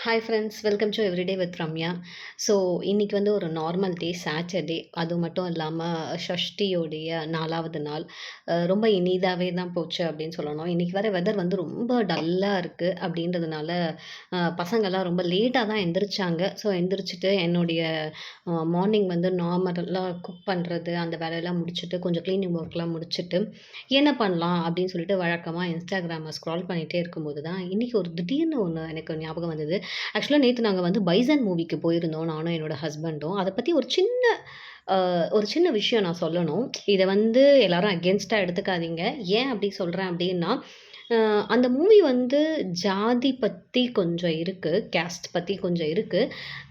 Hi friends, welcome to everyday with Ramya. So இன்னைக்கு வந்து ஒரு நார்மல் டே சாட்டர்டே. அது மட்டும் இல்லாமல் ஷஷ்டியோடைய 4வது நாள். ரொம்ப இனிதாவே தான் போச்சு அப்படின்னு சொல்லணும். இன்னைக்கு வர வெதர் வந்து ரொம்ப டல்லாக இருக்குது அப்படின்றதுனால பசங்கள்லாம் ரொம்ப லேட்டாக தான் எந்திரிச்சாங்க. ஸோ எந்திரிச்சிட்டு என்னுடைய மார்னிங் வந்து நார்மலாக குக் பண்ணுறது அந்த வேலையெல்லாம் முடிச்சுட்டு கொஞ்சம் க்ளீனிங் ஒர்க்லாம் முடிச்சுட்டு என்ன பண்ணலாம் அப்படின்னு சொல்லிட்டு வழக்கமாக இன்ஸ்டாகிராமை ஸ்க்ரால் பண்ணிகிட்டே இருக்கும்போது தான் இன்றைக்கி ஒரு திடீர்னு ஒன்று எனக்கு ஞாபகம் வந்தது. ஆக்சுவலா நேத்து நாங்க வந்து பைசன் மூவிக்கு போயிருந்தோம். நானும் என்னோட ஹஸ்பண்டும். அத பத்தி அ ஒரு சின்ன விஷயம் நான் சொல்லணும். இத வந்து எல்லாரும் அகெயின்ஸ்ட்டா எடுத்துக்காதீங்க. ஏன் அப்படி சொல்றேன் அப்படின்னா, அ அந்த மூவி வந்து ஜாதி பத்தி கொஞ்சம் இருக்கு. கேஸ்ட் பத்தி கொஞ்சம் இருக்கு.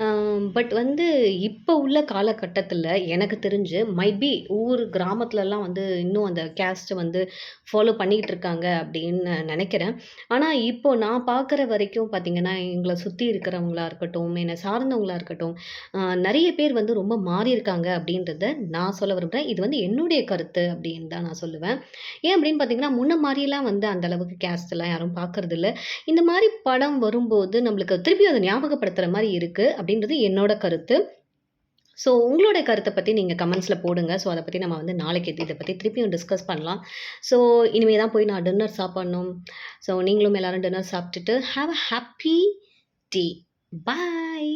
அ பட் வந்து இப்ப உள்ள காலகட்டத்தில எனக்கு தெரிஞ்சு மைபி கிராமத்துலலாம் வந்து இன்னும் அந்த கேஸ்ட்ட வந்து ஃபாலோ பண்ணிக்கிட்டு இருக்காங்க அப்படின்னு நெனைக்கிறேன். ஆனா, இப்போ நான் பார்க்குற வரைக்கும் பார்த்தீங்கன்னா, எங்கள சுத்தி இருக்கிறவங்களா இருக்கட்டும், என்னை சார்ந்தவங்களா இருக்கட்டும், நெறைய பேர் வந்து ரொம்ப மாறியிருக்காங்க அப்படின்றத நான் சொல்ல விரும்புறேன். இது வந்து என்னுடைய கருத்து அப்படின்னு தான் நான் சொல்லுவேன். ஏன் அப்படின்னு பார்த்தீங்கன்னா, முன்ன மாரிலாம் வந்து அந்த அளவுக்கு கேஸ்ட்லாம் யாரும் பார்க்கறதில்ல. இந்த மாரி படம் வரும்போது நம்மளுக்கு திருப்பி அத ஞாபகப்படுத்துற மாரி இருக்கு அப்படின்றது என்னோட கருத்து. ஸோ உங்களோட கருத்த பத்தி நீங்க கமெண்ட்ஸ்ல போடுங்க. ஸோ அத பத்தி நம்ம வந்து நாளைக்கு இத பத்தி திருப்பியும் டிஸ்கஸ் பண்ணலாம். ஸோ இனிமே தான் போய் நான் டின்னர் சாப்பிடணும். ஸோ நீங்களும் எல்லாரும் டின்னர் சாப்பிட்டுட்டு have a happy day. Bye.